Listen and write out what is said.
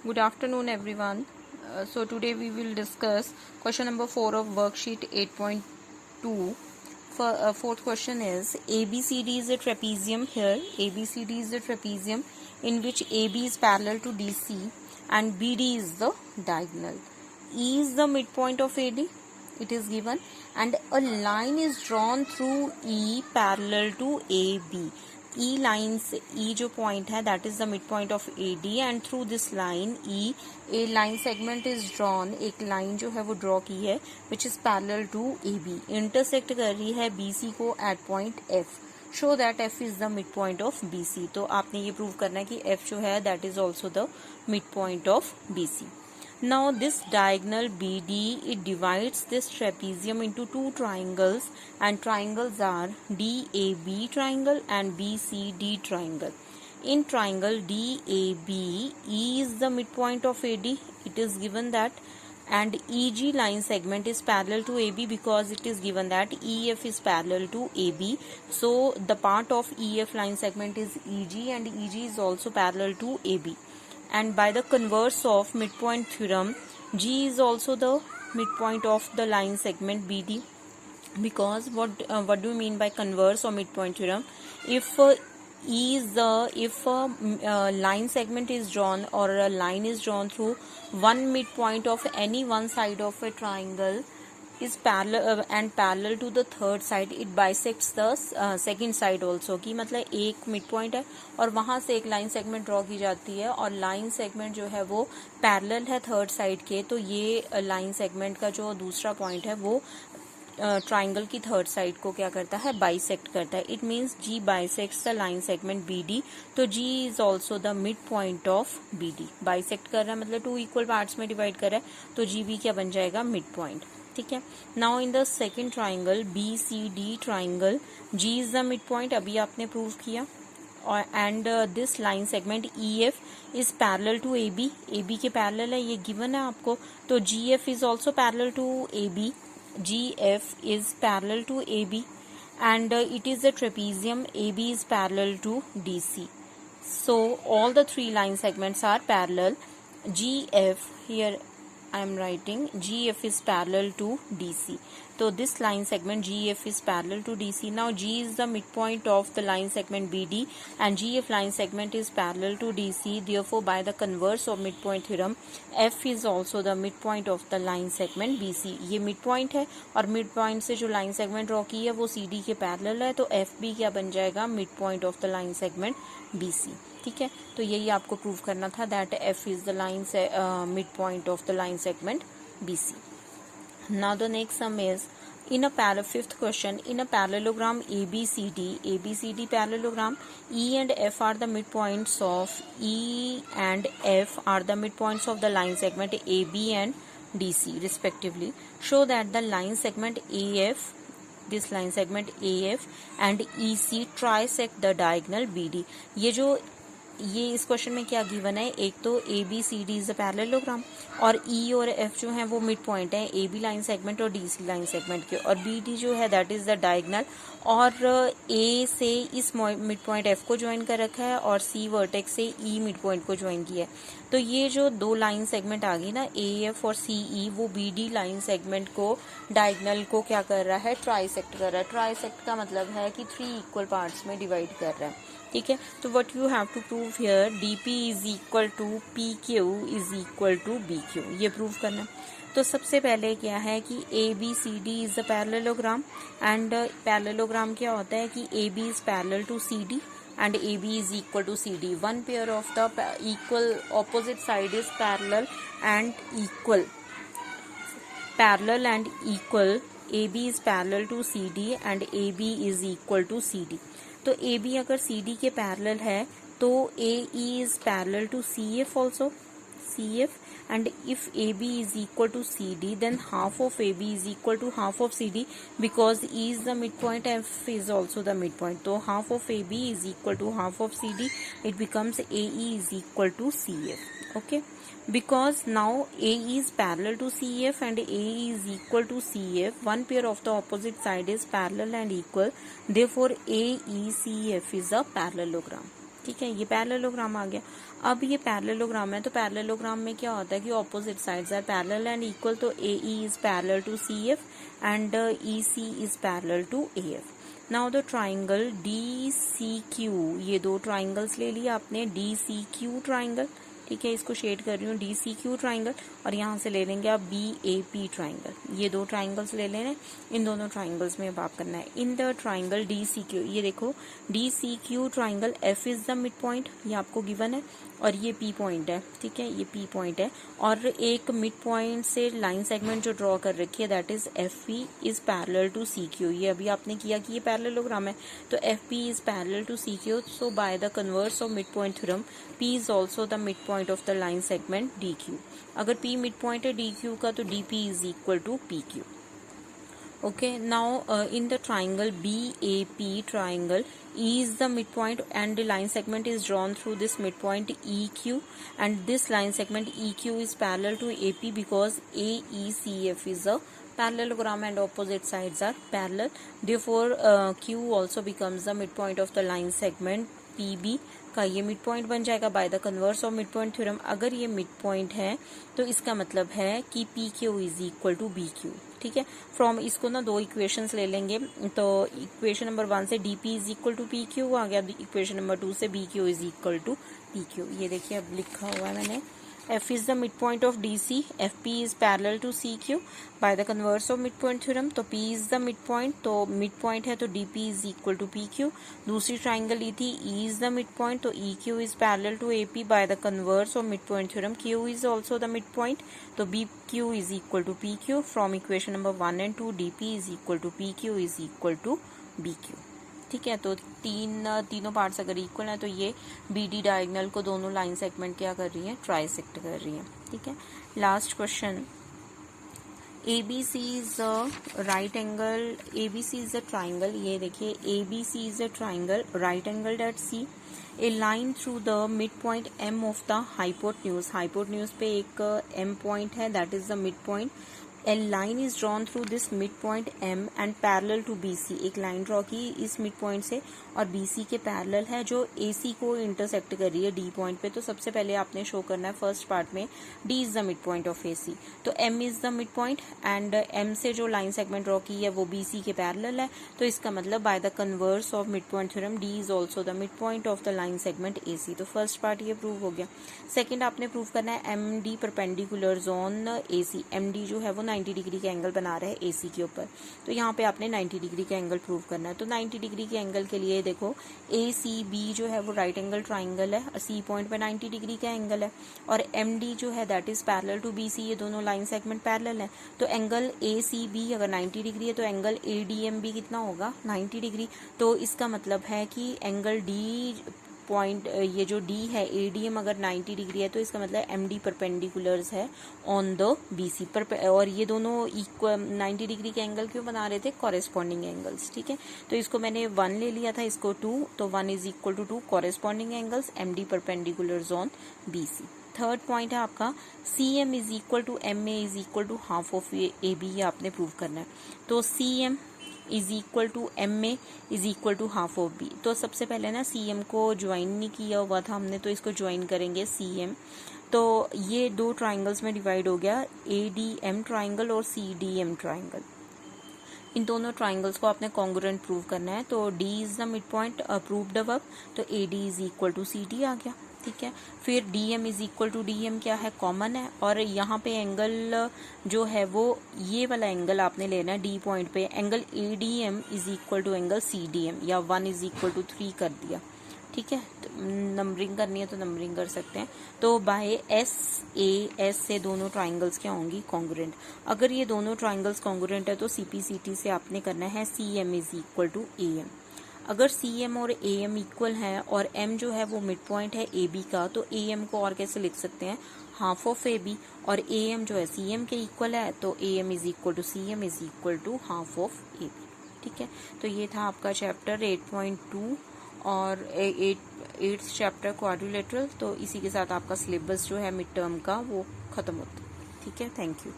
Good afternoon, everyone. Today we will discuss question number 4 of worksheet 8.2. Fourth question is ABCD is a trapezium. Here ABCD is a trapezium in which AB is parallel to DC and BD is the diagonal. E is the midpoint of AD. It is given, and a line is drawn through E parallel to AB. E line से E जो point है that is the midpoint of AD and through this line E a line segment is drawn. एक line जो है वो draw की है which is parallel to AB, intersect कर रही है BC को at point F. Show that F is the midpoint of BC. तो आपने ये prove करना है कि F जो है that is also the midpoint of BC. Now this diagonal BD, it divides this trapezium into two triangles, and triangles are DAB triangle and BCD triangle. In triangle DAB, E is the midpoint of AD. It is given that, and EG line segment is parallel to AB because it is given that EF is parallel to AB. So the part of EF line segment is EG, and EG is also parallel to AB. And by the converse of midpoint theorem, G is also the midpoint of the line segment BD. Because what do you mean by converse or midpoint theorem? If line segment is drawn or a line is drawn through one midpoint of any one side of a triangle is parallel and parallel to the third side, it bisects the second side also. कि मतलब एक mid point है और वहां से एक line segment draw की जाती है और लाइन सेगमेंट जो है वो पैरेलल है थर्ड साइड के, तो ये लाइन सेगमेंट का जो दूसरा पॉइंट है वो ट्राइंगल की थर्ड साइड को क्या करता है, बाइसेक्ट करता है. It means G bisects the line segment BD. तो G is also the mid point of BD. Bisect कर रहा है मतलब टू इक्वल पार्ट्स में डिवाइड कर रहा है, तो जी भी क्या बन जाएगा, मिड पॉइंट. ठीक है. Now in the second triangle BCD triangle, G is the mid point, अभी आपने प्रूव किया. And this line segment EF is parallel to AB. AB के पैरेलल है, ये गिवन है आपको. तो GF is also parallel to AB. GF is parallel to AB, and it is a trapezium. AB is parallel to DC. So all the three line segments are parallel. GF, here I am writing GF is parallel to DC. So this line segment GF is parallel to DC. Now G is the midpoint of the line segment BD and GF line segment is parallel to DC. Therefore by the converse of midpoint theorem, F is also the midpoint of the line segment BC. ये midpoint है और midpoint से जो line segment draw की है वो CD के parallel है, तो F भी क्या बन जाएगा, midpoint of the line segment BC. ठीक है. तो यही आपको प्रूव करना था that F is the line midpoint of the line segment BC. Now the next sum is in a fifth question, in a parallelogram ABCD parallelogram, E and F are the midpoints of E and F are the midpoints of the line segment AB and DC respectively. Show that the line segment AF, this line segment AF and EC trisect the diagonal BD. ये इस question में क्या given है, एक तो ABCD is a parallelogram और E और F जो है वो मिड पॉइंट है AB लाइन सेगमेंट और DC लाइन सेगमेंट के, और BD जो है दैट इज द डायगोनल, और A से इस मिड पॉइंट F को ज्वाइन कर रखा है और C वर्टेक्स से E मिड पॉइंट को ज्वाइन किया है. तो ये जो दो लाइन सेगमेंट आ गई ना AF और CE, वो BD लाइन सेगमेंट को डायगोनल को क्या कर रहा है, ट्राइसेक्ट कर रहा है. ट्राइसेक्ट का मतलब है कि 3 इक्वल पार्ट्स में डिवाइड कर रहा है. ठीक है. तो what you have to prove here, DP is equal to PQ is equal to BQ, ये प्रूव करना. तो सबसे पहले क्या है कि ABCD is a parallelogram, and parallelogram क्या होता है कि AB is parallel to CD and AB is equal to CD. One pair of the equal opposite side is parallel and equal. Parallel and equal. AB is parallel to CD and AB is equal to CD. तो AB अगर CD के parallel है तो AE is parallel to CF also. CF, and if AB is equal to CD, then half of AB is equal to half of CD because E is the midpoint, F is also the midpoint. So half of AB is equal to half of CD. It becomes AE is equal to CF. Okay, because now AE is parallel to CF and AE is equal to CF. One pair of the opposite side is parallel and equal. Therefore AECF is a parallelogram. ठीक है, ये parallelogram आ गया। अब ये parallelogram है, तो parallelogram में क्या होता है कि opposite sides are parallel and equal, तो AE is parallel to CF and EC is parallel to AF। Now the triangle DCQ, ये दो ट्राइंगल्स ले लिया आपने, DCQ ट्राइंगल, ठीक है, इसको शेड कर रही हूँ DCQ ट्राइंगल, और यहाँ से ले लेंगे आप BAP ट्राइंगल। ये दो ट्राइंगल्स ले लेने, इन दोनों ट्राइंगल्स में बात करना है। इन द ट्राइंगल DCQ, ये देखो DCQ triangle, F is the mid point, ये आपको गिवन है, और ये P पॉइंट है, ठीक है, ये P पॉइंट है, और एक मिड पॉइंट से लाइन सेगमेंट जो ड्रॉ कर रखी है that is FP is parallel to CQ। ये अभी आपने किया कि ये पैरेललोग्राम है, तो FP is parallel to CQ, so by the converse of mid point theorem P is also the mid point of the line segment DQ। अगर P mid point है DQ का, तो DP is equal to PQ। Okay, now in the triangle BAP triangle, E is the midpoint and the line segment is drawn through this midpoint EQ, and this line segment EQ is parallel to AP because AECF is a parallelogram and opposite sides are parallel. Therefore, Q also becomes the midpoint of the line segment PB का, ये mid point बन जाएगा bye the converse of mid point theorem. अगर ये mid point है तो इसका मतलब है कि PQ is equal to BQ, ठीक है। फ्रॉम इसको ना दो इक्वेशंस ले लेंगे, तो इक्वेशन नंबर 1 से DP is equal to PQ आ गया, इक्वेशन नंबर 2 से BQ is equal to PQ। ये देखिए अब लिखा हुआ है मैंने, F is the midpoint of DC, FP is parallel to CQ by the converse of midpoint theorem, तो P is the midpoint, तो midpoint है तो DP is equal to PQ। दूसरी ट्राइंगल ली थी E is the midpoint, तो EQ is parallel to AP by the converse of midpoint theorem, Q is also the midpoint, तो BQ is equal to PQ। From equation number 1 and 2 DP is equal to PQ is equal to BQ, ठीक है। तो तीनों parts अगर equal है तो ये BD diagonal को दोनों लाइन सेगमेंट क्या कर रही है, ट्राइसेक्ट कर रही है, ठीक है। Last question, ABC is right angle, ABC is a triangle, ये देखिए ABC is a triangle right angle at C, a line through the mid point M of the hypotenuse, hypotenuse पे एक M पॉइंट है that is the mid point. A line is drawn through this midpoint M and parallel to BC, एक line draw की इस mid point से और BC के parallel है, जो AC को इंटरसेक्ट कर रही है D पॉइंट पे। तो सबसे पहले आपने शो करना है फर्स्ट पार्ट में D is the mid point of AC, तो M is the mid point and M से जो लाइन सेगमेंट ड्रॉ की है वो BC के पैरेलल है, तो इसका मतलब bye the converse of mid point theorem D is also the mid point of the line segment AC। तो फर्स्ट पार्ट ये प्रूव हो गया। सेकेंड आपने प्रूव करना है MD perpendicular on AC, MD जो है वो 90 डिग्री के एंगल बना रहे हैं AC के ऊपर, तो यहाँ पे आपने 90 डिग्री के एंगल प्रूव करना है। तो 90 डिग्री के एंगल के लिए देखो ACB जो है वो राइट एंगल ट्राइंगल है, C पॉइंट पे 90 डिग्री का एंगल है, और MD जो है that is parallel to BC, ये दोनों लाइन सेगमेंट पैरेलल है। तो एंगल ACB अगर 90 डिग्री है तो एंगल ADM भी कितना होगा, 90 डिग्री। तो इसका मतलब है कि एंगल D पॉइंट, ये जो D है ADM अगर 90 डिग्री है तो इसका मतलब MD परपेंडिकुलर्स है ऑन द BC पर, और ये दोनों इक्वल 90 डिग्री के एंगल क्यों बना रहे थे, कॉरेस्पॉन्डिंग एंगल्स, ठीक है। तो इसको मैंने 1 ले लिया था, इसको 2, तो 1 is equal to 2 corresponding angles MD perpendiculars on BC। Third point है आपका CM is equal to MA is equal to half of AB, ये आपने प्रूव करना है। तो CM is equal to MA is equal to half of B। तो सबसे पहले ना CM को ज्वाइन नहीं किया हुआ था हमने, तो इसको ज्वाइन करेंगे CM। तो ये दो ट्राइंगल्स में डिवाइड हो गया, ADM ट्राइंगल और CDM ट्राइंगल। इन दोनों ट्राइंगल्स को आपने कॉन्ग्रुएंट प्रूव करना है। तो D is the mid point proved above, तो AD is equal to CD आ गया, ठीक है। फिर DM is equal to DM क्या है, कॉमन है, और यहाँ पे एंगल जो है वो ये वाला एंगल आपने लेना है D पॉइंट पे, angle ADM is equal to angle CDM, या 1 इज इक्वल टू 3 कर दिया, ठीक है। नंबरिंग करनी है तो नंबरिंग कर सकते हैं। तो बाय SAS से दोनों ट्राइंगल्स क्या होंगी, कॉन्ग्रुएंट। अगर ये दोनों ट्राइंगल्स कॉन्ग्रुएंट है तो CPCT से आपने करना है CM is equal to AM। अगर CM और AM इक्वल है और M जो है वो मिड पॉइंट है AB का, तो AM को और कैसे लिख सकते हैं, हाफ ऑफ AB, और AM जो है CM के इक्वल है, तो AM is equal to CM is equal to half of AB, ठीक है। तो ये था आपका चैप्टर 8.2 और 8th चैप्टर क्वाड्रिलेटरल। तो इसी के साथ आपका सिलेबस जो है मिड टर्म का वो खत्म होता है, ठीक है। Thank you.